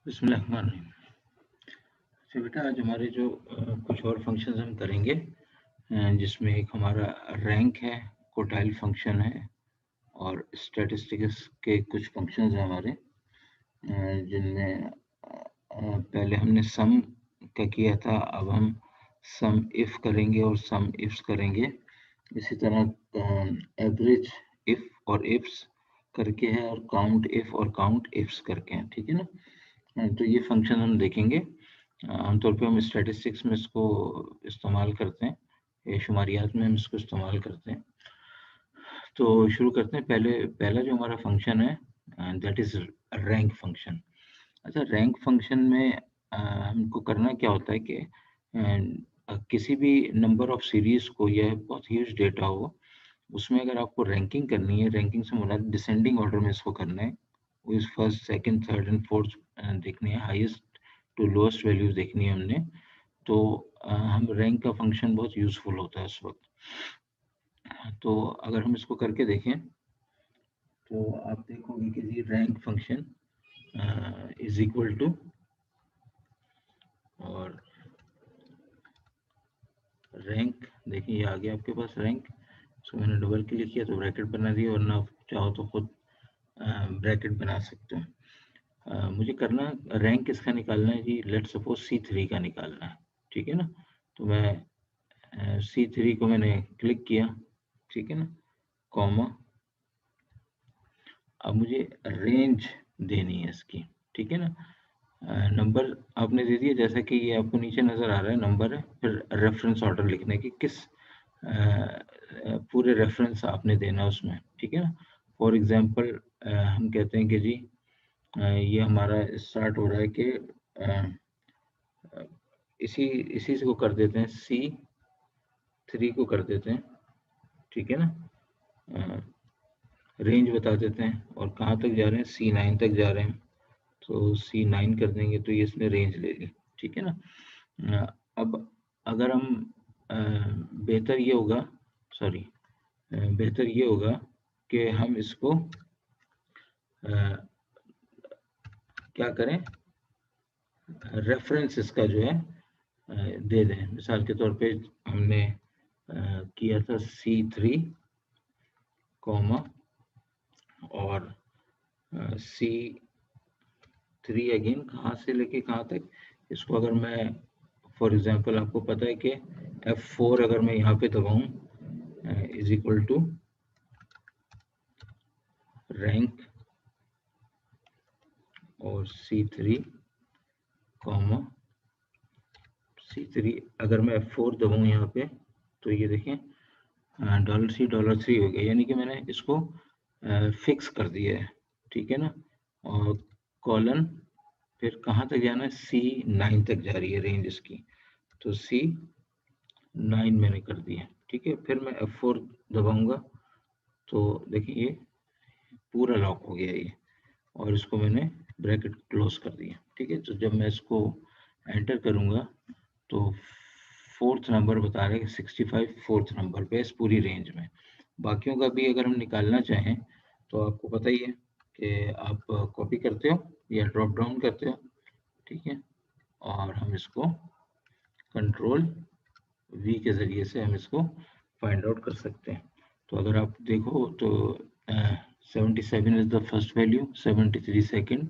बिस्मिल्लाहिर्रहमानिर्रहीम। अच्छा बेटा, आज हमारे जो कुछ और फंक्शंस हम करेंगे, जिसमें एक हमारा रैंक है, कोटाइल फंक्शन है और स्टैटिस्टिक्स के कुछ फंक्शंस हैं हमारे, जिनमें पहले हमने सम का किया था, अब हम सम इफ करेंगे और सम इफ्स करेंगे। इसी तरह एवरेज इफ और इफ्स करके है और काउंट इफ और काउंट इफ्स करके हैं, ठीक है ना। तो ये फंक्शन हम देखेंगे। आमतौर पे हम स्टैटिस्टिक्स में इसको इस्तेमाल करते हैं, ये शुमारियात में हम इसको इस्तेमाल करते हैं। तो शुरू करते हैं। पहला जो हमारा फंक्शन है दैट इज रैंक फंक्शन। अच्छा, रैंक फंक्शन में हमको करना क्या होता है कि किसी भी नंबर ऑफ सीरीज को, यह बहुत ह्यूज डेटा हो, उसमें अगर आपको रैंकिंग करनी है, रैंकिंग से मुराद डिसेंडिंग ऑर्डर में इसको करना है। वो इस first, second, third and fourth देखनी है, हाईएस्ट टू लोएस्ट वैल्यूज देखनी है हमने। तो हम रैंक का फंक्शन बहुत यूजफुल होता है उस वक्त। तो अगर हम इसको करके देखें तो आप देखोगे कि G rank function is equal to, और रैंक देखिए ये आ गया आपके पास रैंक। इसको मैंने डबल क्लिक किया तो ब्रैकेट बना दिया, वरना आप चाहो तो खुद ब्रैकेट बना सकते हो। मुझे करना रैंक किसका निकालना है जी, लेट सपोज C3 का निकालना है, ठीक है ना। तो मैं C3 को मैंने क्लिक किया, ठीक है ना, कॉमा। अब मुझे रेंज देनी है इसकी, ठीक है ना। नंबर आपने दे दिया, जैसा कि ये आपको नीचे नजर आ रहा है नंबर है, फिर रेफरेंस ऑर्डर लिखने की किस पूरे रेफरेंस आपने देना उसमें, ठीक है ना। फॉर एग्जांपल हम कहते हैं कि जी ये हमारा स्टार्ट हो रहा है कि इसी इसी से को कर देते हैं, C3 को कर देते हैं, ठीक है ना। रेंज बता देते हैं और कहाँ तक जा रहे हैं, C9 तक जा रहे हैं, तो C9 कर देंगे तो ये इसने रेंज ले ली, ठीक है ना। अब अगर हम बेहतर ये होगा, सॉरी, बेहतर ये होगा कि हम इसको क्या करें, रेफरेंस इसका जो है दे दें। मिसाल के तौर पे हमने किया था C3 कॉमा और C3 अगेन कहाँ से लेके कहाँ तक। इसको अगर मैं फॉर एग्जांपल, आपको पता है कि F4 अगर मैं यहाँ पे दबाऊं इज इक्वल टू रैंक और C3 कॉमा C3, अगर मैं F4 दबाऊं यहाँ पे तो ये देखें $C$3 हो गया, यानी कि मैंने इसको फिक्स कर दिया है, ठीक है ना। और कॉलन फिर कहाँ तक जाना है, C9 तक जा रही है रेंज इसकी, तो C9 मैंने कर दिया, ठीक है। फिर मैं F4 दबाऊंगा तो देखिए ये पूरा लॉक हो गया ये, और इसको मैंने ब्रैकेट क्लोज कर दिया, ठीक है। तो जब मैं इसको एंटर करूंगा तो फोर्थ नंबर बता रहे हैं कि 65 फोर्थ नंबर पे इस पूरी रेंज में। बाकियों का भी अगर हम निकालना चाहें तो आपको पता ही है कि आप कॉपी करते हो या ड्रॉप डाउन करते हो, ठीक है, और हम इसको कंट्रोल V के जरिए से हम इसको फाइंड आउट कर सकते हैं। तो अगर आप देखो तो 77 is the first value, 73 second,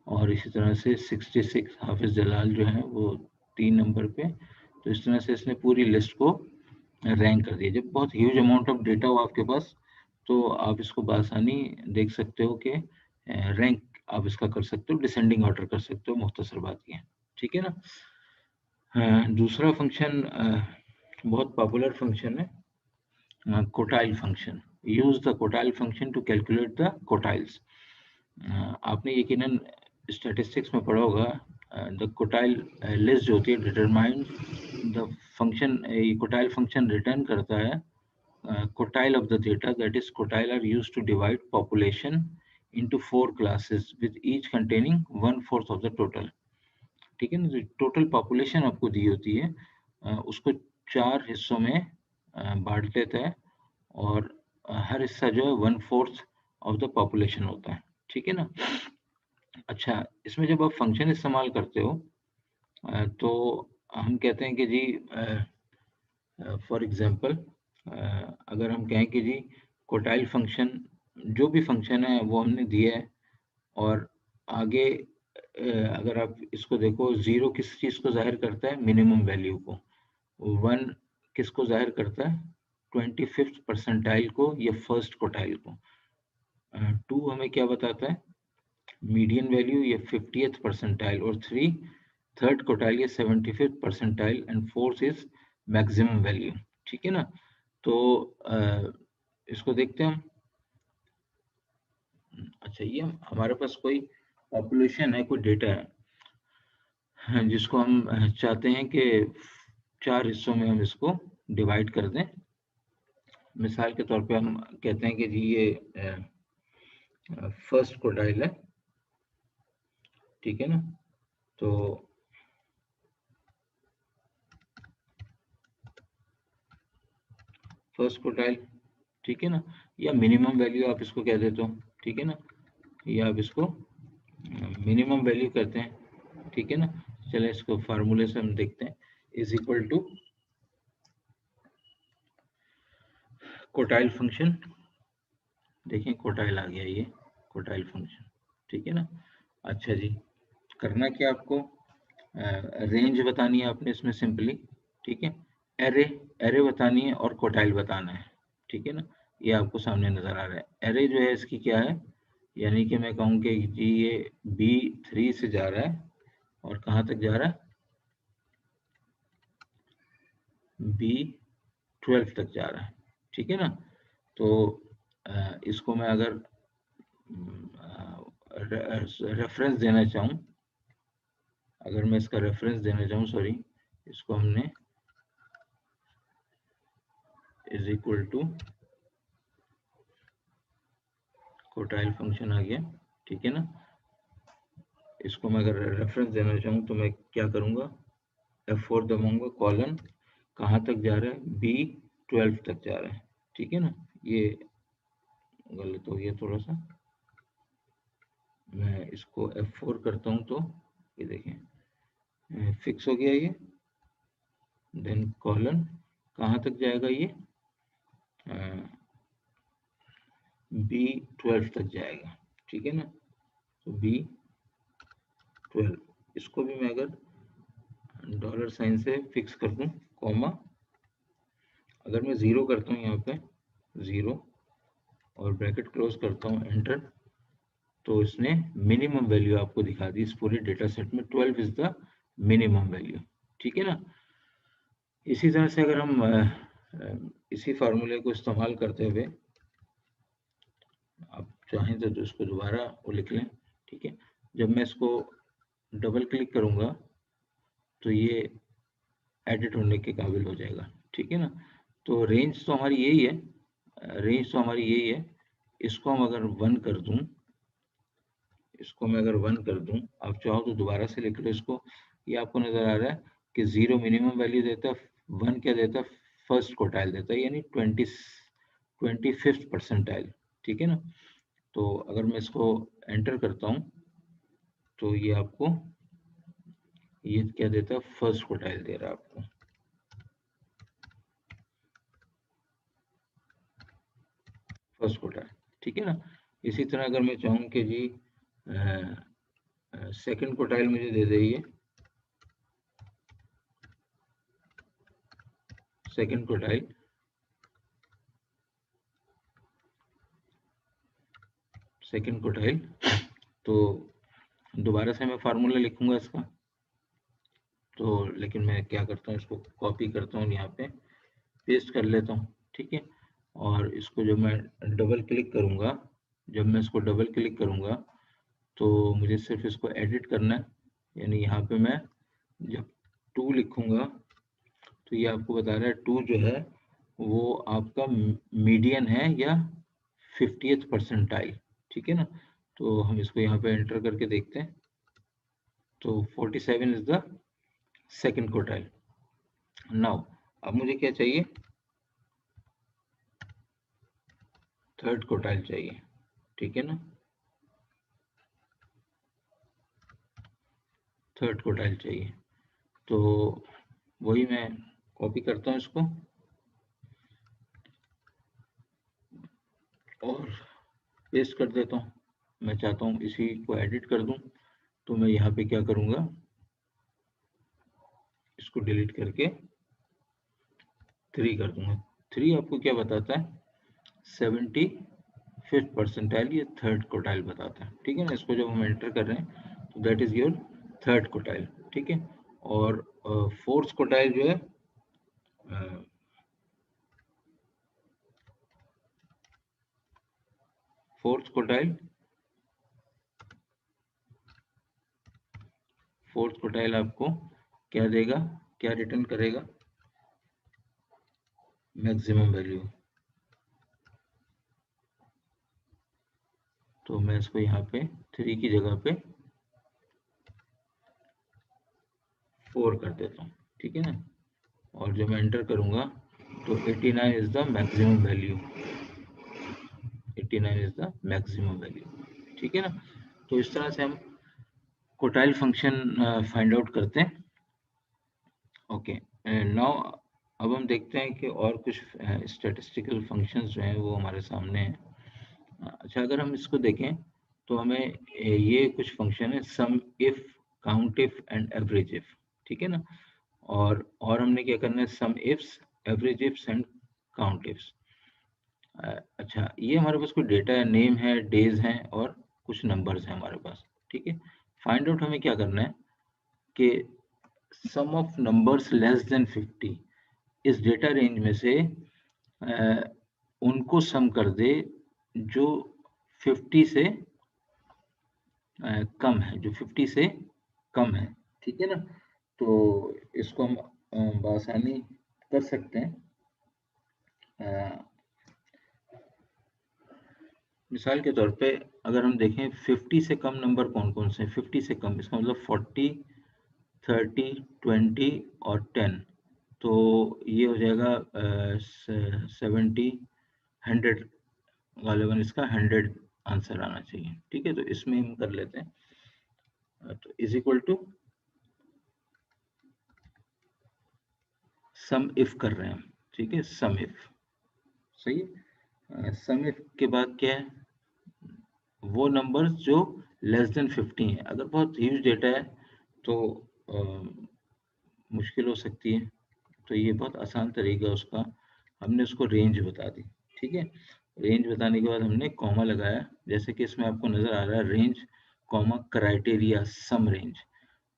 और इसी तरह से 66 हाफिज जलाल जो है वो 3 नंबर पे। तो इस तरह से इसने पूरी लिस्ट को रैंक कर दिया। जब बहुत ह्यूज अमाउंट ऑफ डेटा हो आपके पास तो आप इसको बआसानी देख सकते हो कि रैंक आप इसका कर सकते हो, डिसेंडिंग ऑर्डर कर सकते हो, मुख्तसर बात ये है, ठीक है ना। दूसरा फंक्शन बहुत पॉपुलर फंक्शन है, quartile function. Use the quartile function to calculate the quartiles. आपने यकीनन स्टैटिस्टिक्स में पढ़ा होगा, द कोटाइल लिस्ट जो होती है determine the function, quartile function return करता है quartile of the data, that is quartile are used to divide population into 4 classes with each containing 1/4 of the total, ठीक है ना। जो टोटल पॉपुलेशन आपको दी होती है उसको 4 हिस्सों में बांट देता है, और हर हिस्सा जो है 1/4 ऑफ द पॉपुलेशन होता है, ठीक है ना। अच्छा, इसमें जब आप फंक्शन इस्तेमाल करते हो तो हम कहते हैं कि जी फॉर एग्जांपल अगर हम कहें कि जी कोटाइल फंक्शन, जो भी फंक्शन है वो हमने दिया है, और आगे अगर आप इसको देखो, 0 किस चीज़ को ज़ाहिर करता है? मिनिमम वैल्यू को। 1 किसको ज़ाहिर करता है? 25th परसेंटाइल को या फर्स्ट कोटाइल को। 2 हमें क्या बताता है? मीडियन वैल्यू या 50th परसेंटाइल, और 3 थर्ड कोटाइल या 75th percentile, and fourth is maximum value. ठीक है ना? तो इसको देखते हैं हम। अच्छा, ये हमारे पास कोई पॉपुलेशन है, कोई डेटा है, हाँ, जिसको हम चाहते हैं कि 4 हिस्सों में हम इसको डिवाइड कर दें। मिसाल के तौर पे हम कहते हैं कि जी ये फर्स्ट कोटाइल है, ठीक है ना? तो फर्स्ट कोटाइल, ठीक है ना? या मिनिमम वैल्यू आप इसको कह देते हो, ठीक है ना? या आप इसको मिनिमम वैल्यू करते हैं, ठीक है ना? चले इसको फार्मूले से हम देखते हैं। Is equal to quartile function, देखें कोटाइल आ गया, ये कोटाइल फंक्शन, ठीक है ना? अच्छा जी, करना क्या आपको? रेंज बतानी है आपने इसमें सिंपली, ठीक है? एरे, एरे बतानी है और कोटाइल बताना है, ठीक है ना? ये आपको सामने नजर आ रहा है। एरे जो है इसकी क्या है? यानी कि मैं कहूँ कि जी ये B3 से जा रहा है, और कहाँ तक जा रहा है? B12 तक जा रहा है, ठीक है ना? तो इसको मैं अगर रेफरेंस देना चाहूँ, अगर मैं इसका रेफरेंस देना चाहूँ, सॉरी, इसको हमने is equal to quartile function आ गया, ठीक है ना? इसको मैं अगर रेफरेंस देना चाहूँ तो मैं क्या करूँगा? F4 दबाऊंगा, कॉलन कहाँ तक जा रहा है? B12 तक जा रहा है, ठीक है ना? ये गलत हो गया थोड़ा सा, मैं इसको F4 करता हूँ तो ये देखें फिक्स हो गया ये। देन कॉलन कहाँ तक जाएगा? ये B12 तक जाएगा, ठीक है ना? तो B12, इसको भी मैं अगर डॉलर साइन से फिक्स कर दूं, कॉमा, अगर मैं ज़ीरो करता हूँ यहाँ पे, ज़ीरो, और ब्रैकेट क्लोज करता हूँ, एंटर, तो इसने मिनिमम वैल्यू आपको दिखा दी इस पूरे डेटा सेट में। 12 इज द मिनिमम वैल्यू, ठीक है ना? इसी तरह से अगर हम इसी फार्मूले को इस्तेमाल करते हुए आप चाहें तो इसको दोबारा वो लिख लें, ठीक है? जब मैं इसको डबल क्लिक करूंगा तो ये एडिट होने के काबिल हो जाएगा, ठीक है ना? तो रेंज तो हमारी यही है, रेंज तो हमारी यही है। इसको हम अगर 1 कर दूं, इसको मैं अगर 1 कर दूं, आप चाहो तो दोबारा से लिख लो इसको। ये आपको नजर आ रहा है कि 0 मिनिमम वैल्यू देता है, 1 क्या देता है? फर्स्ट क्वार्टाइल देता है, यानी 25th परसेंटाइल, ठीक है ना? तो अगर मैं इसको एंटर करता हूं तो ये आपको ये क्या देता है? फर्स्ट क्वार्टाइल दे रहा है आपको, फर्स्ट क्वार्टाइल, ठीक है ना? इसी तरह अगर मैं चाहूँ कि जी सेकंड क्वार्टाइल मुझे दे दे, ये सेकंड क्वार्टाइल, सेकंड क्वार्टाइल, तो दोबारा से मैं फार्मूला लिखूंगा इसका। तो लेकिन मैं क्या करता हूँ, इसको कॉपी करता हूँ, यहाँ पे पेस्ट कर लेता हूँ, ठीक है? और इसको जब मैं डबल क्लिक करूँगा, जब मैं इसको डबल क्लिक करूँगा तो मुझे सिर्फ इसको एडिट करना है, यानी यहाँ पे मैं जब 2 लिखूंगा तो ये आपको बता रहा है 2 जो है वो आपका मीडियन है या 50th परसेंटाइल, ठीक है ना? तो हम इसको यहाँ पे एंटर करके देखते हैं, तो 47 is the second quartile. Now अब मुझे क्या चाहिए? थर्ड क्वार्टाइल चाहिए, ठीक है ना? थर्ड क्वार्टाइल चाहिए। तो वही मैं कॉपी करता हूँ इसको और पेस्ट कर देता हूँ। मैं चाहता हूँ इसी को एडिट कर दूँ, तो मैं यहाँ पे क्या करूँगा, इसको डिलीट करके 3 कर दूंगा। 3 आपको क्या बताता है, 75th परसेंटाइल, ये थर्ड क्वार्टाइल बताता है। ठीक है ना, इसको जब हम एंटर कर रहे हैं तो that is your third quartile. ठीक है, और फोर्थ क्वार्टाइल जो है फोर्थ क्वार्टाइल आपको क्या देगा, क्या रिटर्न करेगा, मैक्सिमम वैल्यू। तो मैं इसको यहाँ पे 3 की जगह पे 4 कर देता हूँ। ठीक है ना, और जब मैं एंटर करूंगा तो 89 is the maximum value, 89 is the maximum value. ठीक है ना, तो इस तरह से हम क्वार्टाइल फंक्शन फाइंड आउट करते हैं। ओके, नाउ अब हम देखते हैं कि और कुछ स्टैटिस्टिकल फंक्शंस जो हैं वो हमारे सामने हैं। अच्छा, अगर हम इसको देखें तो हमें ये कुछ फंक्शन है, sum if, count if and average if. ठीक है ना, और हमने क्या करना है, sum ifs, average ifs and count ifs. अच्छा, ये हमारे पास कोई डेटा है, नेम है, डेज हैं और कुछ नंबर्स हैं हमारे पास। ठीक है, फाइंड आउट हमें क्या करना है कि सम ऑफ नंबर्स लेस देन 50, इस डेटा रेंज में से उनको सम कर दे जो 50 से कम है, जो 50 से कम है। ठीक है ना, तो इसको हम बआसानी कर सकते हैं। मिसाल के तौर पे अगर हम देखें 50 से कम नंबर कौन कौन से हैं, 50 से कम, इसका मतलब 40, 30, 20 और 10। तो ये हो जाएगा 70, 100, गालिबन इसका 100 आंसर आना चाहिए। ठीक है, तो इसमें हम कर लेते हैं, तो is equal to sum if कर रहे हैं हम। ठीक है, सम इफ, सही है। सम इफ के बाद क्या है, वो नंबर्स जो लेस देन 50 है। अगर बहुत ह्यूज डेटा है तो मुश्किल हो सकती है, तो ये बहुत आसान तरीका है उसका, हमने उसको रेंज बता दी। ठीक है, रेंज बताने के बाद हमने कॉमा लगाया, जैसे कि इसमें आपको नजर आ रहा है, रेंज कॉमा क्राइटेरिया सम रेंज।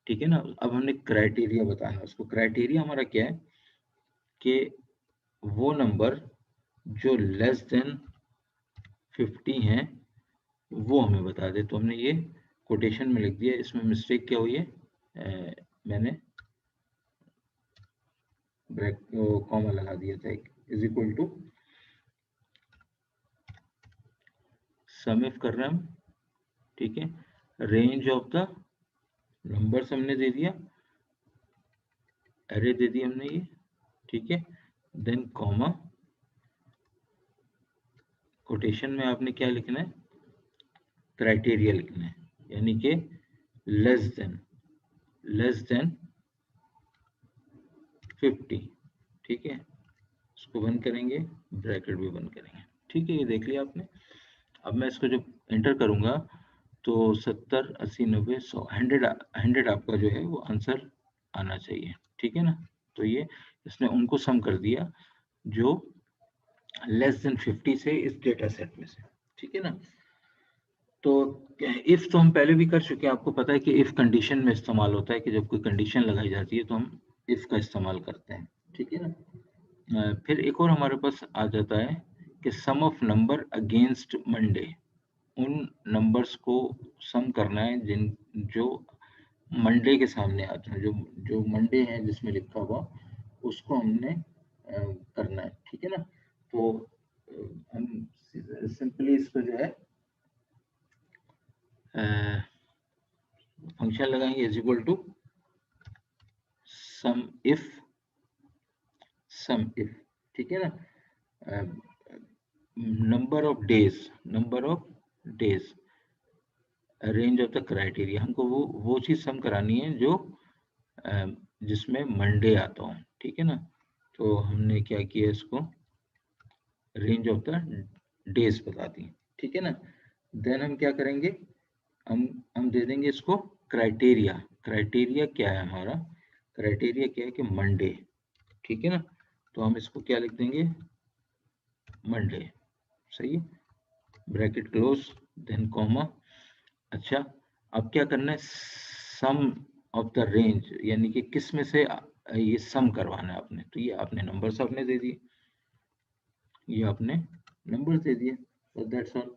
ठीक है ना, अब हमने क्राइटेरिया बताना है उसको। क्राइटेरिया हमारा क्या है कि वो नंबर जो लेस देन 50 हैं वो हमें बता दे। तो हमने ये कोटेशन में लिख दिया, इसमें मिस्टेक क्या हुई है, मैंने ब्रैक कॉमा लगा दिया था एक, is equal to sum if कर रहे हैं हम। ठीक है, रेंज ऑफ द नंबर्स हमने दे दिया, एरे दे दी हमने ये। ठीक है, देन कॉमा, कोटेशन में आपने क्या लिखना है, क्राइटेरिया लिखना है, यानी कि लेस देन 50। ठीक है, इसको बंद करेंगे, ब्रैकेट भी बंद करेंगे। ठीक है, ये देख लिया आपने। अब मैं इसको जब एंटर करूंगा तो 70, 80, 90, 100, 100 आपका जो है वो आंसर आना चाहिए। ठीक है ना, तो ये इसने उनको सम कर दिया जो लेस देन 50 से इस डेटा सेट में से। ठीक है ना, तो इफ तो हम पहले भी कर चुके हैं, आपको पता है कि इफ कंडीशन में इस्तेमाल होता है, कि जब कोई कंडीशन लगाई जाती है तो हम इफ का इस्तेमाल करते हैं। ठीक है ना, फिर एक और हमारे पास आ जाता है कि सम ऑफ नंबर अगेंस्ट मंडे, उन नंबर्स को सम करना है जिन जो मंडे के सामने आते हैं, जो जो मंडे है जिसमें लिखा हुआ, उसको हमने करना है। ठीक है ना, तो हम सिंपली इसको जो है फंक्शन लगाएंगे, is equal to sum if. ठीक है ना, number of days range of the criteria, हमको वो चीज सम करानी है जो जिसमें मंडे आता हो, ठीक है ना। तो हमने क्या किया, इसको रेंज ऑफ द डेज बता दी, ठीक है ना। देन हम क्या करेंगे, हम दे देंगे इसको क्राइटेरिया। क्राइटेरिया क्या है हमारा, क्राइटेरिया क्या है कि मंडे, ठीक है ना। तो हम इसको क्या लिख देंगे, मंडे, सही है, ब्रैकेट क्लोज, देन कॉमा। अच्छा, अब क्या करना है, सम ऑफ द रेंज, यानी कि किस में से ये सम करवाना है आपने, तो ये आपने नंबर्स आपने दे दिए, ये आपने नंबर्स दे दिए, तो दैट्स ऑल।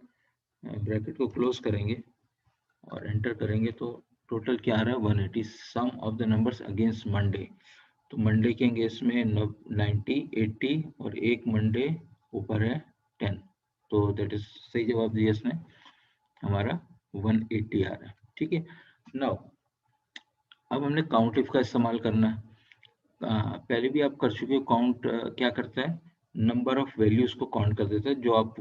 ब्रैकेट को क्लोज करेंगे और एंटर करेंगे तो टोटल क्या आ रहा है, 180, sum of the numbers against Monday. तो मंडे के अगेंस्ट में 90, 80 और एक मंडे ऊपर है 10, तो दैट इज सही जवाब दिया इसने, हमारा 180 आ रहा है, ठीक है। नाउ अब हमने काउंट इफ का इस्तेमाल करना है। पहले भी आप कर चुके हो, काउंट क्या करता है, नंबर ऑफ वैल्यूज को काउंट कर देता है, जो आप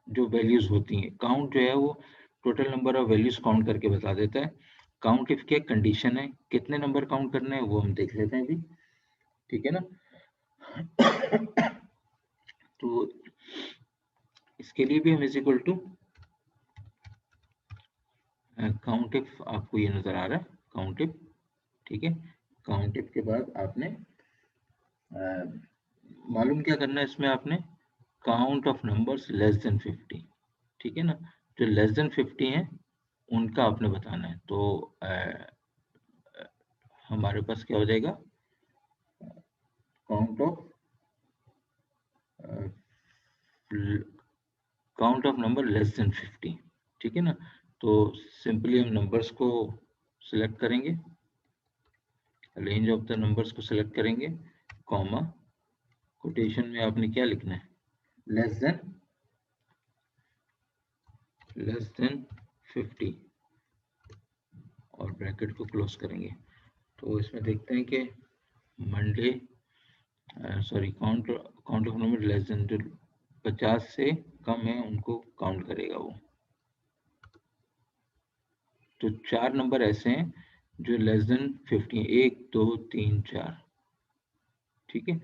जो वैल्यूज होती हैं, काउंट जो है वो total number of values count करके बता देता है। काउंट इफ क्या कंडीशन है, कितने नंबर काउंट करने हैं वो हम देख लेते हैं अभी, ठीक है ना। तो इसके लिए भी हम is equal to count if, आपको ये नजर आ रहा है काउंट इफ, ठीक है। काउंट इफ के बाद आपने मालूम क्या करना है इसमें, आपने count of numbers less than 50, ठीक है ना। जो लेस देन 50 है उनका आपने बताना है, तो हमारे पास क्या हो जाएगा, count of count of number less than 50, ठीक है ना। तो सिंपली हम नंबर्स को सिलेक्ट करेंगे, रेंज ऑफ द नंबर्स को सिलेक्ट करेंगे, कॉमा, कोटेशन में आपने क्या लिखना है, लेस देन 50 और ब्रैकेट को क्लोज करेंगे। तो इसमें देखते हैं कि Monday, sorry, count of number less than, जो 50 से कम है उनको काउंट करेगा वो। तो 4 नंबर ऐसे हैं जो लेस देन 50 है, 1 2 3 4, ठीक है।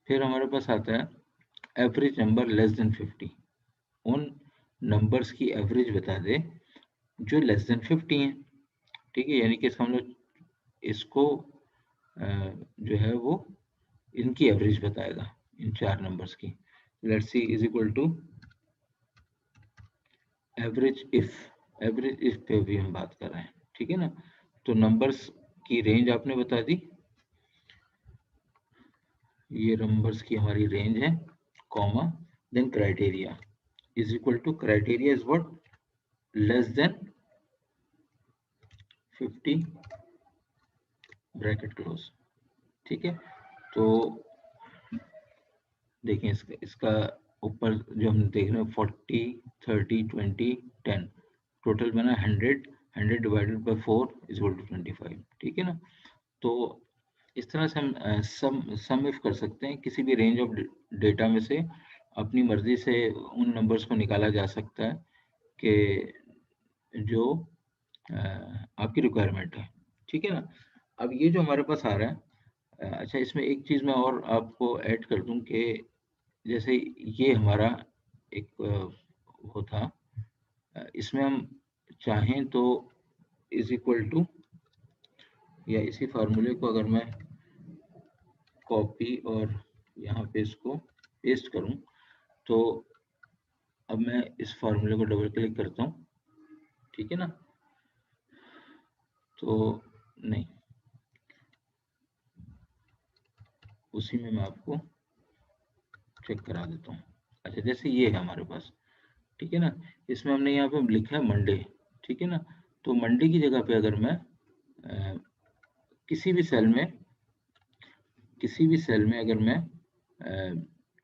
फिर हमारे पास आता है एवरेज नंबर लेस देन 50, उन नंबर्स की एवरेज बता दे जो लेस देन 50 है, ठीक है। यानी कि हम लोग इसको जो है वो इनकी एवरेज बताएगा, इन 4 नंबर्स की। Let's see is equal to average if पे भी हम बात कर रहे हैं, ठीक है ना। तो नंबर्स की रेंज आपने बता दी, ये नंबर्स की हमारी रेंज है, comma, then criteria is equal to, criteria is what, less than 50 bracket close, ठीक है। तो देखें इसका ऊपर जो हम देख रहे हैं 40 30 20 10, टोटल बना 100 divided by 4 is equal to 25, ठीक है ना। तो इस तरह से हम सम इफ कर सकते हैं, किसी भी रेंज ऑफ डेटा में से अपनी मर्जी से उन नंबर्स को निकाला जा सकता है कि जो आपकी रिक्वायरमेंट है, ठीक है ना। अब ये जो हमारे पास आ रहा है, अच्छा, इसमें एक चीज़ मैं और आपको ऐड कर दूं कि जैसे ये हमारा एक वो था, इसमें हम चाहें तो इज इक्वल टू, या इसी फार्मूले को अगर मैं कॉपी और यहाँ पे इसको पेस्ट करूं, तो अब मैं इस फार्मूले को डबल क्लिक करता हूँ, ठीक है ना। तो नहीं, उसी में मैं आपको चेक करा देता हूँ। अच्छा, जैसे ये है हमारे पास, ठीक है ना, इसमें हमने यहाँ पे लिखा है मंडे, ठीक है ना। तो मंडे की जगह पे अगर मैं अ, किसी भी सेल में अगर मैं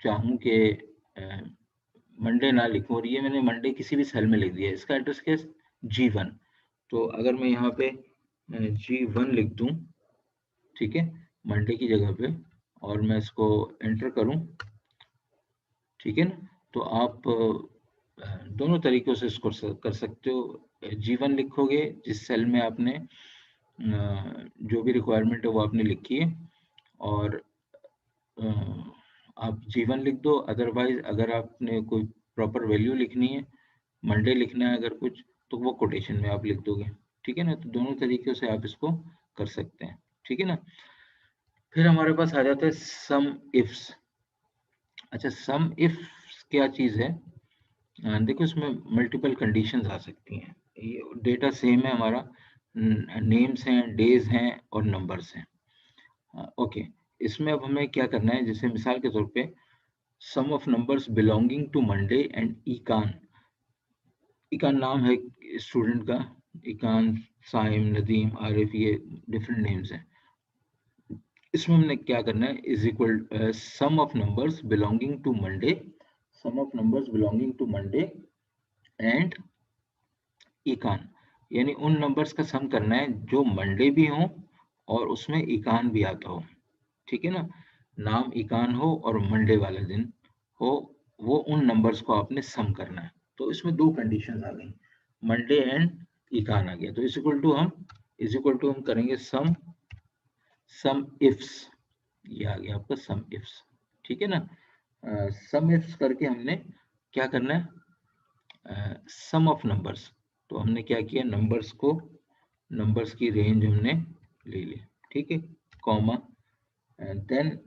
चाहूँ कि मंडे ना लिखूं, और ये मैंने मंडे किसी भी सेल में लिख दिया, इसका एड्रेस क्या है, G1। तो अगर मैं यहाँ पे G1 लिख दूं, ठीक है, मंडे की जगह पे, और मैं इसको एंटर करूं, ठीक है ना, तो आप दोनों तरीकों से इसको कर सकते हो। G1 लिखोगे जिस सेल में आपने जो भी रिक्वायरमेंट है वो आपने लिखी है, और आप G1 लिख दो। अदरवाइज अगर आपने कोई प्रॉपर वैल्यू लिखनी है, मंडे लिखना है अगर कुछ, तो वो कोटेशन में आप लिख दोगे। ठीक है ना, तो दोनों तरीकों से आप इसको कर सकते हैं। ठीक है ना, फिर हमारे पास आ जाता है सम इफ्स। अच्छा, सम इफ क्या चीज है? देखो इसमें मल्टीपल कंडीशंस आ सकती हैं। ये डेटा सेम है हमारा, नेम्स हैं, डेज हैं और नंबर्स हैं। ओके, इसमें अब हमें क्या करना है, जैसे मिसाल के तौर पे sum of numbers belonging to Monday and इकान। इकान नाम है स्टूडेंट का, इकान, साइम, नदीम, आरिफ, ये डिफरेंट नेम्स हैं। इसमें हमने क्या करना है, is equal sum of numbers belonging to Monday, sum of numbers belonging to Monday and इकान, यानी उन नंबर्स का सम करना है जो मंडे भी हो और उसमें इकान भी आता हो। ठीक है ना, नाम इकान हो और मंडे वाला दिन हो, वो उन नंबर्स को आपने सम करना है। तो इसमें दो कंडीशन आ गई, मंडे एंड इकान आ गया। तो इज इक्वल टू हम करेंगे सम इफ्स, ये आ गया आपका सम इफ्स। ठीक है ना, सम इफ्स करके हमने क्या करना है, सम ऑफ नंबर्स। तो हमने क्या किया, नंबर्स की रेंज हमने ले ली। ठीक है, कॉमा, देन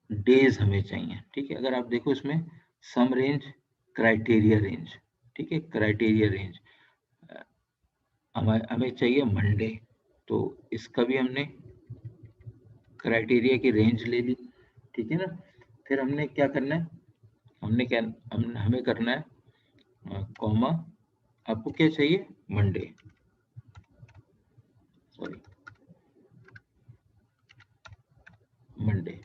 डेज हमें चाहिए। ठीक है, अगर आप देखो इसमें सम रेंज, क्राइटेरिया रेंज। ठीक है, क्राइटेरिया रेंज हमें चाहिए मंडे, तो इसका भी हमने क्राइटेरिया की रेंज ले ली। ठीक है ना, फिर हमने क्या करना है, हमें करना है कॉमा, आपको क्या चाहिए, मंडे, सॉरी मंडे।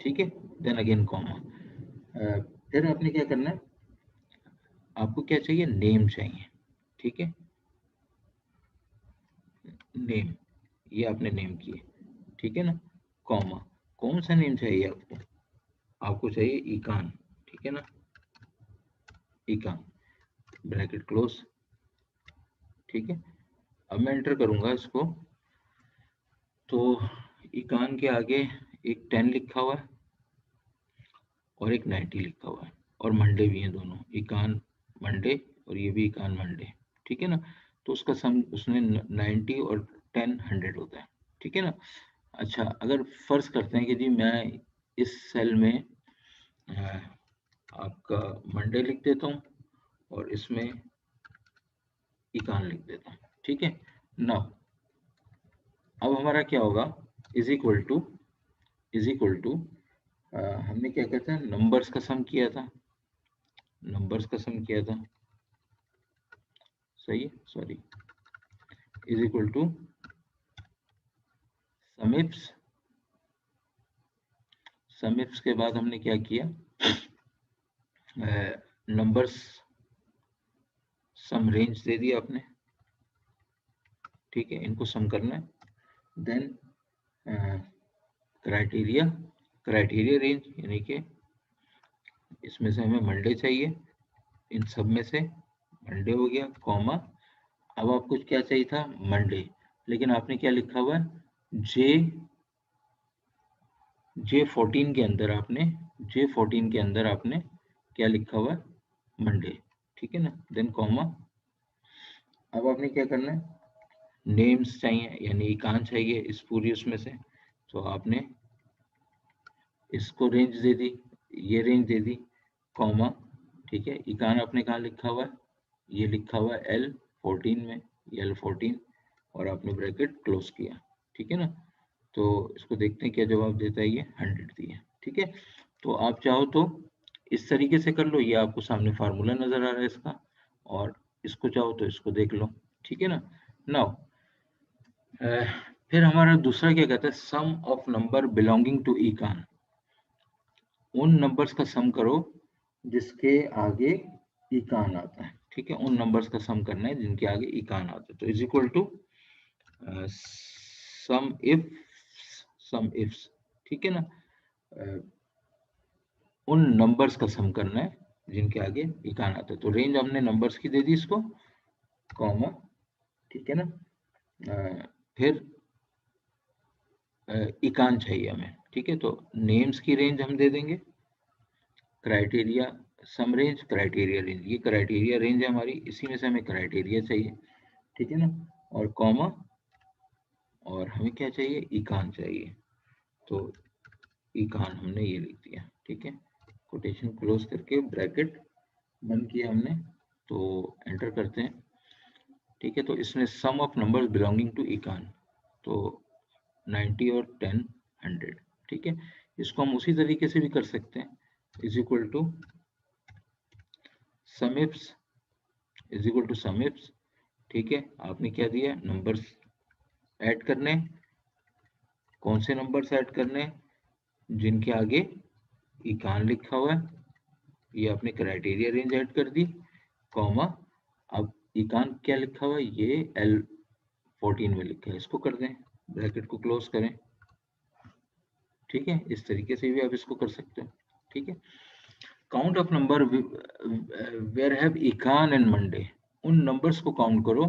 ठीक है, देन अगेन कॉमा, फिर आपने क्या करना है, आपको क्या चाहिए, नेम चाहिए। ठीक है, नेम, ये आपने नेम किए। ठीक है ना, कॉमा, कौन सा नेम चाहिए आपको, आपको चाहिए इकान। ठीक है ना, इकान, ब्रैकेट क्लोज। ठीक है, अब मैं एंटर करूंगा इसको, तो इकान के आगे एक 10 लिखा हुआ है और एक 90 लिखा हुआ है, और मंडे भी है दोनों, इकान मंडे और ये भी इकान मंडे। ठीक है ना, तो उसका सम उसमें 90 और 10 100 होता है। ठीक है ना, अच्छा अगर फर्ज करते हैं कि जी मैं इस सेल में आपका मंडे लिख देता हूँ और इसमें इकान लिख देता हूँ। ठीक है, नाउ अब हमारा क्या होगा, इज इक्वल टू हमने क्या कहते हैं, नंबर्स का सम किया था, सही है, सॉरी, इज इक्वल टू समिप्स, के बाद हमने क्या किया, नंबर्स सम रेंज दे दिया आपने। ठीक है, इनको सम करना है, देन क्राइटेरिया रेंज, यानी कि इसमें से हमें मंडे चाहिए, इन सब में से मंडे हो गया, कॉमा, अब आपको क्या चाहिए था, मंडे, लेकिन आपने क्या लिखा हुआ है, जे J14 के अंदर आपने क्या लिखा हुआ है, मंडे। ठीक है ना, देन कॉमा, अब आपने क्या करना है, नेम्स चाहिए यानी इकान चाहिए इस पूरी उसमें से, तो आपने इसको रेंज दे दी, ये रेंज दे दी, कॉमा। ठीक है, इकान आपने कहाँ लिखा हुआ है, ये लिखा हुआ है L14 में, L14, और आपने ब्रैकेट क्लोज किया। ठीक है ना, तो इसको देखते हैं क्या जवाब देता है, ये 100 दिया। ठीक है, तो आप चाहो तो इस तरीके से कर लो, ये आपको सामने फार्मूला नजर आ रहा है इसका, और इसको चाहो तो इसको देख लो। ठीक है ना, नाउ फिर हमारा दूसरा क्या कहता है, sum of number belonging to इकान, उन नंबर्स का सम करो जिसके आगे इकान आता है। ठीक है, उन नंबर्स का सम करना है जिनके आगे इकान आता है, तो is equal to sum ifs. ठीक है ना, उन नंबर्स का सम करना है जिनके आगे इकान आता है। तो रेंज हमने नंबर्स की दे दी इसको, कॉमा, ठीक है ना। फिर इकान चाहिए हमें, ठीक है। तो नेम्स की रेंज हम दे देंगे, क्राइटेरिया सम रेंज, क्राइटेरिया रेंज, ये क्राइटेरिया रेंज है हमारी, इसी में से हमें क्राइटेरिया चाहिए, ठीक है ना। और कॉमा, और हमें क्या चाहिए, इकान चाहिए। तो इकान हमने ये लिख दिया, ठीक है। कोटेशन क्लोज करके ब्रैकेट बंद किया हमने, तो एंटर करते हैं, ठीक है। तो इसमें sum of numbers belonging to इकान, तो 90 और 10 100, ठीक है। इसको हम उसी तरीके से भी कर सकते हैं, इज इक्वल टू समिप्स, इज इक्वल टू समिप्स, ठीक है। आपने क्या दिया, नंबर्स ऐड करने, कौन से नंबर्स ऐड करने, जिनके आगे इकान लिखा हुआ है, ये आपने क्राइटेरिया रेंज ऐड कर दी, कॉमा, अब इकान क्या लिखा हुआ है, ये L14 में लिखा है, इसको कर दें, ब्रैकेट को क्लोज करें, ठीक है। इस तरीके से भी आप इसको कर सकते हो, ठीक है। Count of number where have इकान एंड मंडे, उन नंबर्स को काउंट करो,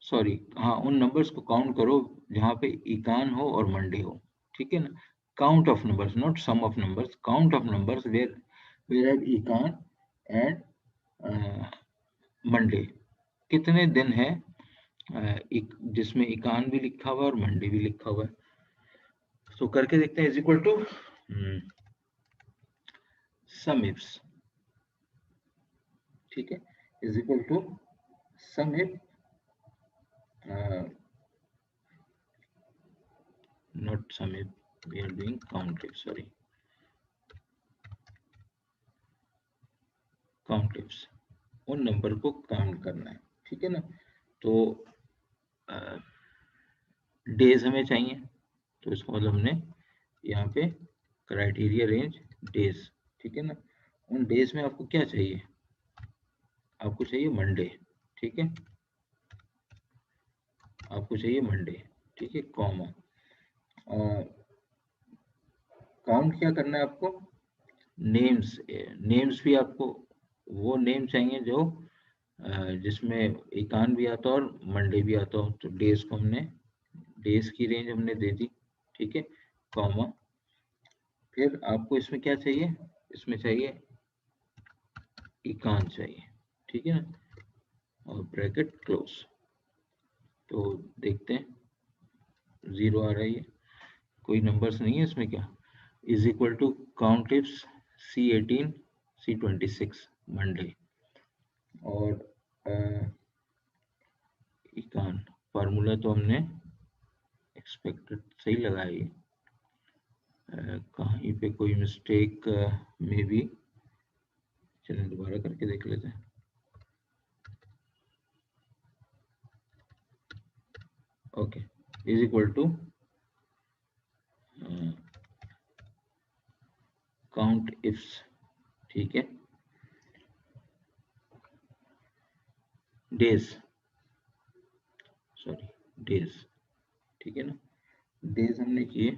सॉरी हाँ, उन नंबर्स को काउंट करो जहाँ पे इकान हो और मंडे हो, ठीक है ना। Count of numbers, not sum of numbers, count of numbers where have इकान एंड मंडे, कितने दिन है जिसमें इकान भी लिखा हुआ है और मंडे भी लिखा हुआ है। तो करके देखते हैं, is equal to sum ifs, ठीक है, is equal to sum if, not sum if, we are doing count if, sorry, count ifs, उन नंबर को काउंट करना है, ठीक है ना। तो डेज हमें चाहिए, तो इसका मतलब हमने यहाँ पे क्राइटेरिया रेंज डेज, ठीक है ना। उन डेज में आपको क्या चाहिए, आपको चाहिए मंडे, ठीक है, आपको चाहिए मंडे, ठीक है, कॉमा, काउंट क्या करना है आपको, नेम्स, नेम्स भी आपको वो नेम चाहिए जो जिसमें इकान भी आता हो और मंडे भी आता हो। तो डेज को हमने, डेज की रेंज हमने दे दी, ठीक है, कॉमा, फिर आपको इसमें क्या चाहिए, इसमें चाहिए इकान चाहिए, ठीक है ना, और ब्रैकेट क्लोज। तो देखते हैं, 0 आ रही है, कोई नंबर्स नहीं है इसमें, क्या, is equal to count ifs C18 C26 Monday, और इकान फार्मूला तो हमने एक्सपेक्टेड सही लगाई, कहीं पे कोई मिस्टेक में भी, चलिए दोबारा करके देख लेते हैं, okay, is equal to count ifs, ठीक है, डेज, सॉरी डेज, ठीक है ना, डेज हमने किए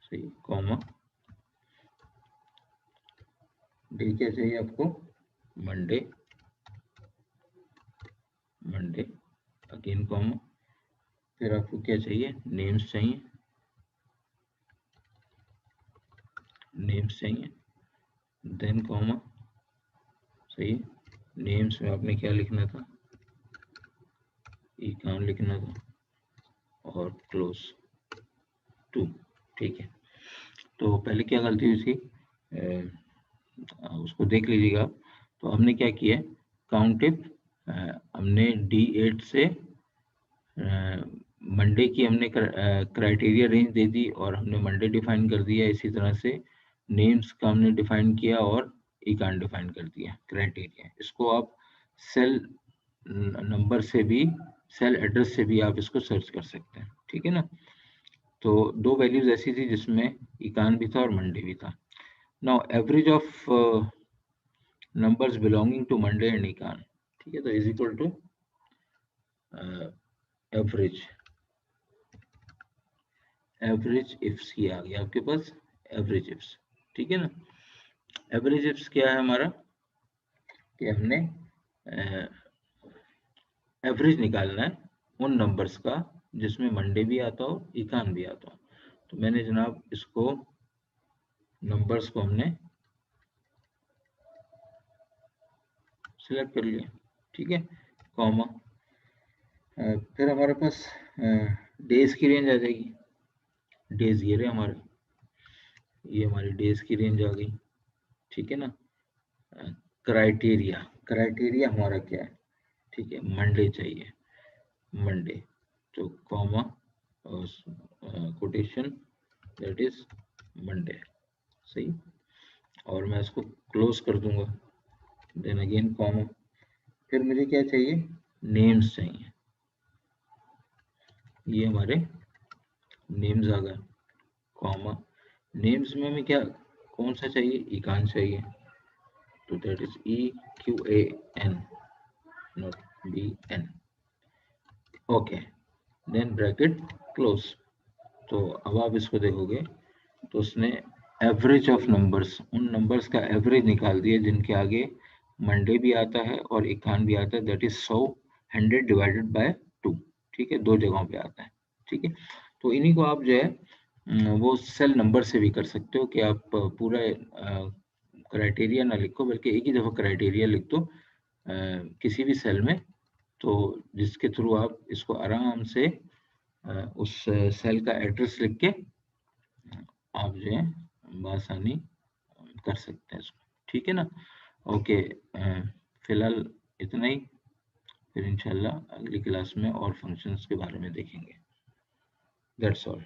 सही, कॉमा, डे क्या चाहिए आपको, मंडे, मंडे, अगेन कॉमा, फिर आपको क्या चाहिए, नेम्स चाहिए, नेम्स चाहिए, देन कॉमा, सही, नेम्स में आपने क्या लिखना था, इकान लिखना था, और क्लोज टू, ठीक है। तो पहले क्या गलती हुई थी, उसको देख लीजिएगा। तो हमने क्या किया, काउंट इफ, हमने D8 से मंडे की हमने क्राइटेरिया रेंज दे दी और हमने मंडे डिफाइन कर दिया, इसी तरह से नेम्स का हमने डिफाइन किया और इकान डिफाइन कर दिया क्राइटेरिया। इसको आप सेल नंबर से भी, सेल एड्रेस से भी आप इसको सर्च कर सकते हैं, ठीक है ना। तो दो वैल्यूज ऐसी थी जिसमें इकान भी था और मंडे भी था। Now average of numbers belonging to Monday and इकान, ठीक है, तो is equal to average, average ifs, ये आ गया आपके पास एवरेज इफ्स, ठीक है ना। एवरेज क्या है हमारा कि हमने एवरेज निकालना है उन नंबर्स का जिसमें मंडे भी आता हो, इकान भी आता हो। तो मैंने जनाब इसको नंबर्स को हमने सिलेक्ट कर लिया, ठीक है, कॉमा। फिर हमारे पास डेज की रेंज आ जाएगी। डेज ये रहे हमारे, ये हमारी डेज की रेंज आ गई, ठीक है ना। क्राइटेरिया हमारा क्या है, ठीक है, मंडे चाहिए, मंडे, तो comma quotation that is Monday, सही। और मैं इसको क्लोज कर दूंगा, देन अगेन कॉमा। फिर मुझे क्या चाहिए, नेम्स चाहिए, ये हमारे नेम्स आ गए, कॉमा। नेम्स में हमें क्या, कौन सा चाहिए, इकान चाहिए, तो that is EQAN, not BN, okay, then bracket close. तो अब आप इसको देखोगे तो उसने एवरेज ऑफ नंबर्स, उन नंबर्स का एवरेज निकाल दिया जिनके आगे मंडे भी आता है और इकान भी आता है, दैट इज 100 डिवाइडेड बाय 2, ठीक है, दो जगहों पे आता है, ठीक है। तो इन्हीं को आप जो है वो सेल नंबर से भी कर सकते हो कि आप पूरा क्राइटेरिया ना लिखो, बल्कि एक ही दफा क्राइटेरिया लिख दो किसी भी सेल में, तो जिसके थ्रू आप इसको आराम से उस सेल का एड्रेस लिख के आप जो है बआसानी कर सकते हैं इसको, ठीक है ना। ओके, फिलहाल इतना ही, फिर इंशाल्लाह अगली क्लास में और फंक्शंस के बारे में देखेंगे। That's all.